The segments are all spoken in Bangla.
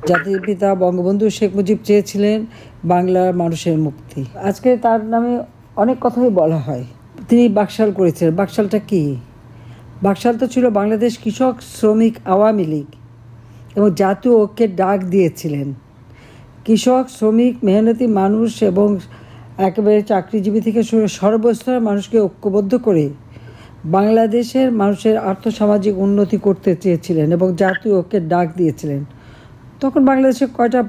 জাতির পিতা বঙ্গবন্ধু শেখ মুজিব চেয়েছিলেন বাংলার মানুষের মুক্তি। আজকে তার নামে অনেক কথাই বলা হয়। তিনি বাকশাল করেছিলেন। বাকশালটা কি? বাকশাল তো ছিল বাংলাদেশ কৃষক শ্রমিক আওয়ামী লীগ এবং জাতীয় ঐক্যের ডাক দিয়েছিলেন। কৃষক শ্রমিক মেহনতি মানুষ এবং একেবারে চাকরিজীবী থেকে সর্বস্তরের মানুষকে ঐক্যবদ্ধ করে বাংলাদেশের মানুষের আর্থসামাজিক উন্নতি করতে চেয়েছিলেন এবং জাতীয় ঐক্যের ডাক দিয়েছিলেন। তখন বাংলাদেশে কয়টা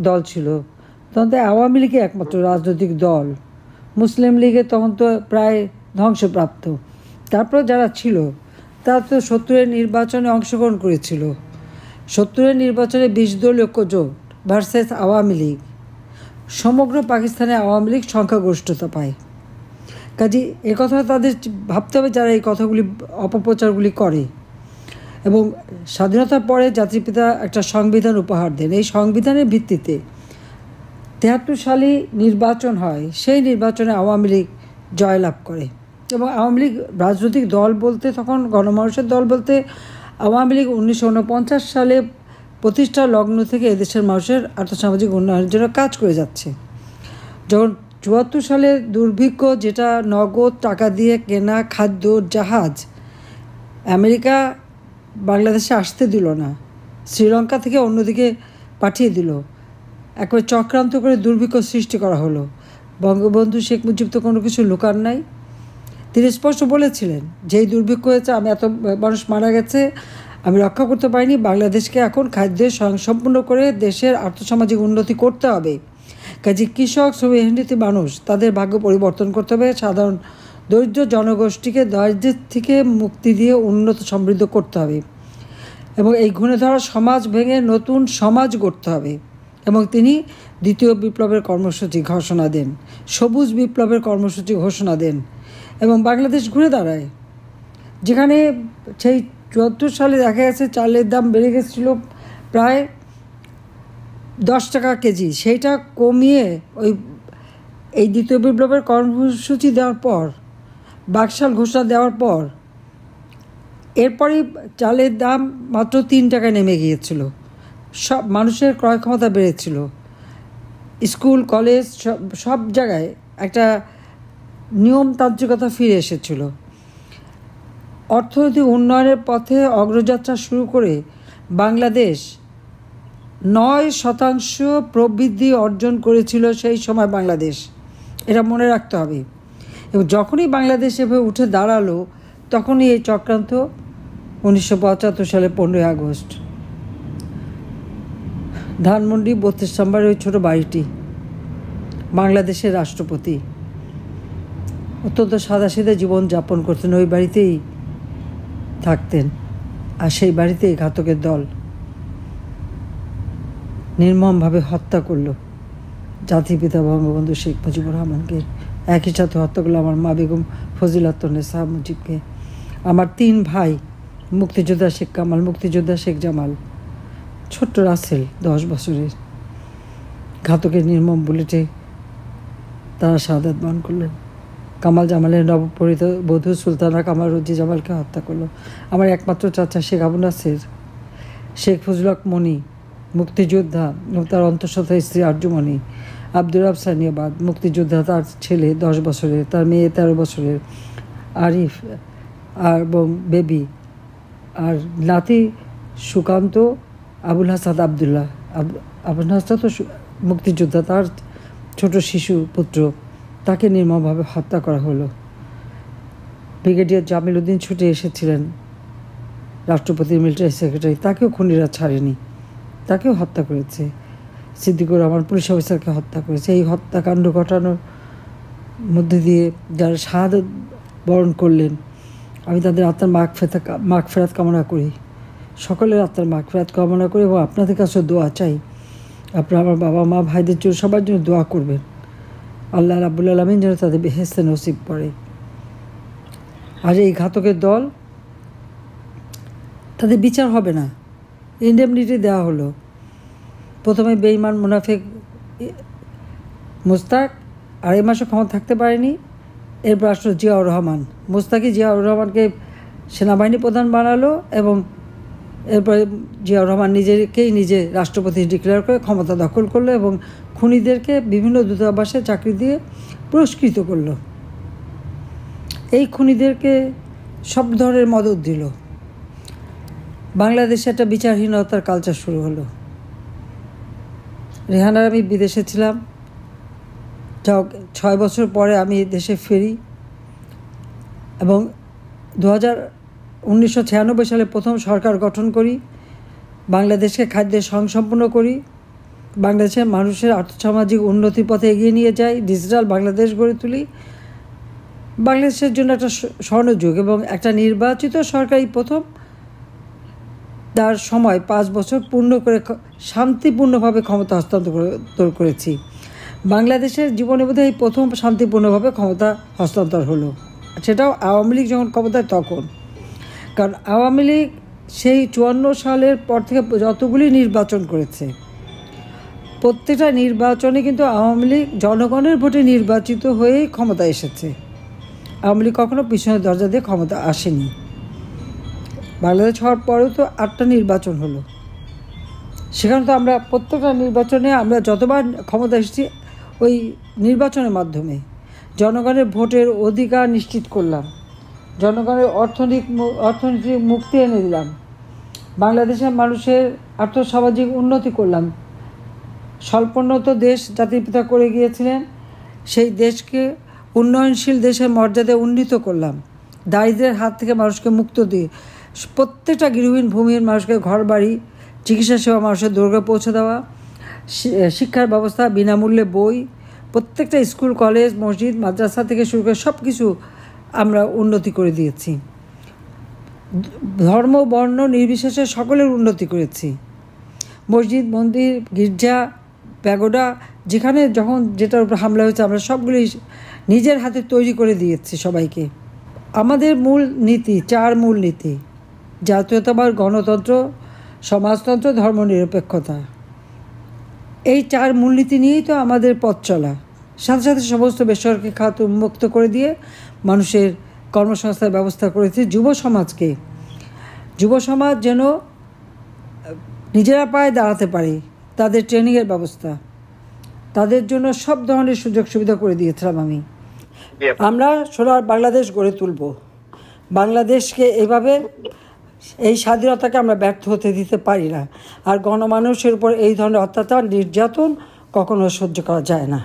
দল ছিল? তখন তো আওয়ামী লীগই একমাত্র রাজনৈতিক দল। মুসলিম লীগে তখন তো প্রায় ধ্বংসপ্রাপ্ত। তারপর যারা ছিল তারা তো 70-এর নির্বাচনে অংশগ্রহণ করেছিল। 70-এর নির্বাচনে 20 দলীয় ঐক্যজোট ভার্সেস আওয়ামী লীগ। সমগ্র পাকিস্তানে আওয়ামী লীগ সংখ্যাগরিষ্ঠতা পায়। কাজে একথা তাদের ভাবতে হবে যারা এই কথাগুলি অপপ্রচারগুলি করে। এবং স্বাধীনতার পরে জাতির পিতা একটা সংবিধান উপহার দেন। এই সংবিধানের ভিত্তিতে 73 সালে নির্বাচন হয়। সেই নির্বাচনে আওয়ামী লীগ জয়লাভ করে এবং আওয়ামী লীগ রাজনৈতিক দল বলতে তখন গণমানুষের দল বলতে আওয়ামী লীগ 1949 সালে প্রতিষ্ঠা লগ্ন থেকে এদেশের মানুষের আর্থসামাজিক উন্নয়নের জন্য কাজ করে যাচ্ছে। যখন 74 সালে দুর্ভিক্ষ, যেটা নগদ টাকা দিয়ে কেনা খাদ্য জাহাজ আমেরিকা বাংলাদেশে আসতে দিল না, শ্রীলঙ্কা থেকে অন্যদিকে পাঠিয়ে দিল, একবার চক্রান্ত করে দুর্ভিক্ষ সৃষ্টি করা হলো। বঙ্গবন্ধু শেখ মুজিব তো কোনো কিছু লুকান নাই। তিনি স্পষ্ট বলেছিলেন যে এই দুর্ভিক্ষ হয়েছে, আমি এত মানুষ মারা গেছে, আমি রক্ষা করতে পারিনি, বাংলাদেশকে এখন খাদ্যের স্বয়ংসম্পূর্ণ করে দেশের আর্থসামাজিক উন্নতি করতে হবে। কাজে কৃষক শ্রমিক মেহনতি মানুষ তাদের ভাগ্য পরিবর্তন করতে হবে, সাধারণ দরিদ্র জনগোষ্ঠীকে দারিদ্র্যের থেকে মুক্তি দিয়ে উন্নত সমৃদ্ধ করতে হবে এবং এই ঘুণে ধরা সমাজ ভেঙে নতুন সমাজ গড়তে হবে। এবং তিনি দ্বিতীয় বিপ্লবের কর্মসূচি ঘোষণা দেন, সবুজ বিপ্লবের কর্মসূচি ঘোষণা দেন এবং বাংলাদেশ ঘুরে দাঁড়ায়। যেখানে সেই 74 সালে দেখা গেছে চালের দাম বেড়ে গেছিল প্রায় 10 টাকা কেজি, সেইটা কমিয়ে এই দ্বিতীয় বিপ্লবের কর্মসূচি দেওয়ার পর, বাকশাল ঘোষণা দেওয়ার পর, এরপরই চালের দাম মাত্র 3 টাকায় নেমে গিয়েছিল। সব মানুষের ক্রয় ক্ষমতা বেড়েছিল। স্কুল কলেজ সব জায়গায় একটা নিয়মতান্ত্রিকতা ফিরে এসেছিল। অর্থনৈতিক উন্নয়নের পথে অগ্রযাত্রা শুরু করে বাংলাদেশ 9% প্রবৃদ্ধি অর্জন করেছিল সেই সময় বাংলাদেশ। এটা মনে রাখতে হবে। এবং যখনই বাংলাদেশ এভাবে উঠে দাঁড়ালো তখনই এই চক্রান্ত 1975 সালে 15ই আগস্ট ধানমন্ডি 32 নম্বরের ওই ছোটো বাড়িটি, বাংলাদেশের রাষ্ট্রপতি অত্যন্ত সাদাসিধে জীবনযাপন করতেন, ওই বাড়িতেই থাকতেন। আর সেই বাড়িতেই ঘাতকের দল নির্মমভাবে হত্যা করলো জাতির পিতা বঙ্গবন্ধু শেখ মুজিবুর রহমানকে। একই সাথে হত্যা করলো আমার মা বেগম ফজিলাতুন্নেসা মুজিবকে, আমার 3 ভাই, মুক্তিযোদ্ধা শেখ কামাল, মুক্তিযোদ্ধা শেখ জামাল, ছোট্ট রাসেল 10 বছরের। ঘাতকের নির্মম বুলেটে তারা শাহাদাত বরণ করলো। কামাল জামালের নবপরিত বধূ সুলতানা কামাল রুজি জামালকে হত্যা করলো। আমার একমাত্র চাচা শেখ আবু নাসের, শেখ ফজলুল হক মনি মুক্তিযোদ্ধা এবং তার অন্তঃসত্ত্বা স্ত্রী আরজুমণি, আব্দুর রাব সানিয়াবাদ মুক্তিযোদ্ধা, তার ছেলে 10 বছরের, তার মেয়ে 13 বছরের আরিফ এবং বেবি, আর নাতি সুকান্ত আবুল হাসান আবদুল্লাহ। আবুল হাসান তো মুক্তিযোদ্ধা, তার ছোট শিশু পুত্র, তাকে নির্মমভাবে হত্যা করা হলো। ব্রিগেডিয়ার জামিল উদ্দিন ছুটে এসেছিলেন, রাষ্ট্রপতির মিলিটারি সেক্রেটারি, তাকেও খুনিরা ছাড়েনি, তাকেও হত্যা করেছে। সিদ্দিকুর রহমান পুলিশ অফিসারকে হত্যা করেছে। এই হত্যাকাণ্ড ঘটানোর মধ্যে দিয়ে যারা শাহাদাত বরণ করলেন, আমি তাদের আত্মার মাগফিরাত কামনা করি, সকলের আত্মার মাগফিরাত কামনা করি এবং আপনাদের কাছে দোয়া চাই। আপনারা আমার বাবা মা ভাইদের জন্য সবার জন্য দোয়া করবেন, আল্লাহ রাব্বুল আলামিন যেন তাদের বেহেশতে নসিব করে। আর এই ঘাতকের দল, তাদের বিচার হবে না, ইন্ডেমনিটি দেওয়া হলো। প্রথমে বেঈমান মুনাফিক মুস্তাক 2.5 মাসও ক্ষমতা থাকতে পারেনি। এরপর আসলো জিয়াউর রহমান। মুস্তাকি জিয়াউর রহমানকে সেনাবাহিনী প্রধান বানালো এবং এরপরে জিয়াউর রহমান নিজে রাষ্ট্রপতি ডিক্লেয়ার করে ক্ষমতা দখল করলো এবং খুনিদেরকে বিভিন্ন দূতাবাসে চাকরি দিয়ে পুরস্কৃত করলো। এই খুনিদেরকে সব ধরনের মদত দিল। বাংলাদেশে একটা বিচারহীনতার কালচার শুরু হলো। রেহানার আমি বিদেশে ছিলাম, 6 বছর পরে আমি দেশে ফিরি এবং 1996 সালে প্রথম সরকার গঠন করি, বাংলাদেশকে খাদ্যে স্বয়ংসম্পূর্ণ করি, বাংলাদেশের মানুষের আর্থসামাজিক উন্নতির পথে এগিয়ে নিয়ে যাই, ডিজিটাল বাংলাদেশ গড়ে তুলি। বাংলাদেশের জন্য একটা স্বর্ণযুগ এবং একটা নির্বাচিত সরকারই প্রথম তার সময় 5 বছর পূর্ণ করে শান্তিপূর্ণভাবে ক্ষমতা হস্তান্তর করেছি। বাংলাদেশের জীবনে বোধহয় এই প্রথম শান্তিপূর্ণভাবে ক্ষমতা হস্তান্তর হলো, সেটাও আওয়ামী লীগ যখন ক্ষমতায় তখন। কারণ আওয়ামী লীগ সেই 54 সালের পর থেকে যতগুলি নির্বাচন করেছে, প্রত্যেকটা নির্বাচনে কিন্তু আওয়ামী লীগ জনগণের ভোটে নির্বাচিত হয়েই ক্ষমতায় এসেছে। আওয়ামী লীগ কখনো পিছনের দরজা দিয়ে ক্ষমতা আসেনি। বাংলাদেশ হওয়ার পরেও তো 8টা নির্বাচন হলো, সেখানে তো আমরা প্রত্যেকটা নির্বাচনে আমরা যতবার ক্ষমতা এসেছি ওই নির্বাচনের মাধ্যমে জনগণের ভোটের অধিকার নিশ্চিত করলাম, জনগণের অর্থনৈতিক মুক্তি এনে দিলাম, বাংলাদেশের মানুষের আর্থসামাজিক উন্নতি করলাম। স্বল্পোন্নত দেশ জাতির পিতা করে গিয়েছিলেন, সেই দেশকে উন্নয়নশীল দেশের মর্যাদায় উন্নীত করলাম। দারিদ্র্যের হাত থেকে মানুষকে মুক্ত দিয়ে প্রত্যেকটা গৃহহীন ভূমির মানুষকে ঘর বাড়ি, চিকিৎসা সেবা মানুষের দুর্গে পৌঁছে দেওয়া, শিক্ষার ব্যবস্থা, বিনামূল্যে বই, প্রত্যেকটা স্কুল কলেজ মসজিদ মাদ্রাসা থেকে শুরু করে সব কিছু আমরা উন্নতি করে দিয়েছি। ধর্ম বর্ণ নির্বিশেষে সকলের উন্নতি করেছি। মসজিদ মন্দির গির্জা প্যাগোডা যেখানে যখন যেটার উপর হামলা হয়েছে আমরা সবগুলি নিজের হাতে তৈরি করে দিয়েছি সবাইকে। আমাদের মূল নীতি 4 মূল নীতি: জাতীয়তাবাদ, গণতন্ত্র, সমাজতন্ত্র, ধর্মনিরপেক্ষতা। এই 4 মূলনীতি নিয়েই তো আমাদের পথ চলা। সাথে সাথে সমস্ত বেসরকারি খাত উন্মুক্ত করে দিয়ে মানুষের কর্মসংস্থার ব্যবস্থা করেছি। যুব সমাজ যেন নিজেরা পায়ে দাঁড়াতে পারে, তাদের ট্রেনিংয়ের ব্যবস্থা, তাদের জন্য সব ধরনের সুযোগ সুবিধা করে দিয়েছিলাম আমি। আমরা সোনার বাংলাদেশ গড়ে তুলব। বাংলাদেশকে এইভাবে এই স্বাধীনতাকে আমরা ব্যর্থ হতে দিতে পারি না। আর গণমানুষের উপর এই ধরনের অত্যাচার নির্যাতন কখনো সহ্য করা যায় না।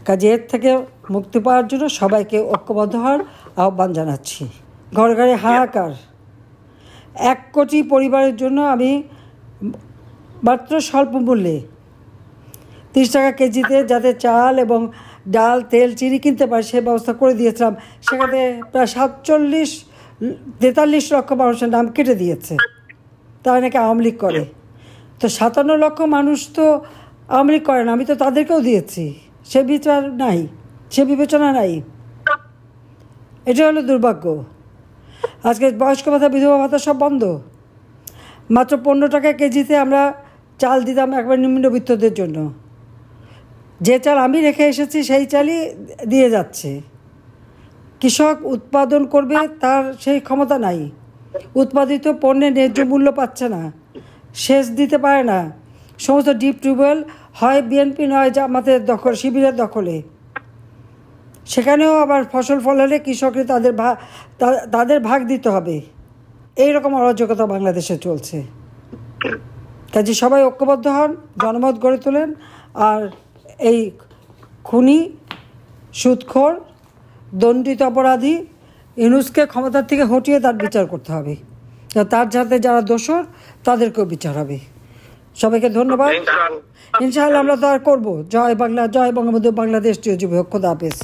কাজে এর থেকে মুক্তি পাওয়ার জন্য সবাইকে ঐক্যবদ্ধ হওয়ার আহ্বান জানাচ্ছি। ঘরে ঘরে হাহাকার। 1 কোটি পরিবারের জন্য আমি মাত্র স্বল্প মূল্যে 30 টাকা কেজিতে যাতে চাল এবং ডাল তেল চিনি কিনতে পারে সে ব্যবস্থা করে দিয়েছিলাম। সেখানে প্রায় 43 লক্ষ মানুষের নাম কেটে দিয়েছে, তারা নাকি আওয়ামী লীগ করে। তো 57 লক্ষ মানুষ তো আওয়ামী লীগ করে না, আমি তো তাদেরকেও দিয়েছি। সে বিচার নাই, সে বিবেচনা নাই। এটা হলো দুর্ভাগ্য। আজকে বয়স্ক ভাতা বিধবা ভাতা সব বন্ধ। মাত্র 15 টাকা কেজিতে আমরা চাল দিতাম একবার নিম্নবিত্তদের জন্য। যে চাল আমি রেখে এসেছি সেই চালই দিয়ে যাচ্ছে। কৃষক উৎপাদন করবে, তার সেই ক্ষমতা নাই। উৎপাদিত পণ্যের ন্যায্য মূল্য পাচ্ছে না, সেচ দিতে পারে না। সমস্ত ডিপ টিউবওয়েল হয় বিএনপি নয় জামাতের দখল, শিবিরের দখলে। সেখানেও আবার ফসল ফলালে কৃষকরা তাদের ভাগ দিতে হবে। এইরকম অরাজকতা বাংলাদেশে চলছে। কাজে সবাই ঐক্যবদ্ধ হন, জনমত গড়ে তোলেন। আর এই খুনি, সুদখোর, দণ্ডিত অপরাধী ইউনূসকে ক্ষমতার থেকে হটিয়ে তার বিচার করতে হবে। তার সাথে যারা দোষর তাদেরকেও বিচার হবে। সবাইকে ধন্যবাদ। ইনশাআল্লাহ আমরা তো আর করবো। জয় বাংলা, জয় বঙ্গবন্ধু, বাংলাদেশ চিরজীবী হোক। খোদা হাফেজ।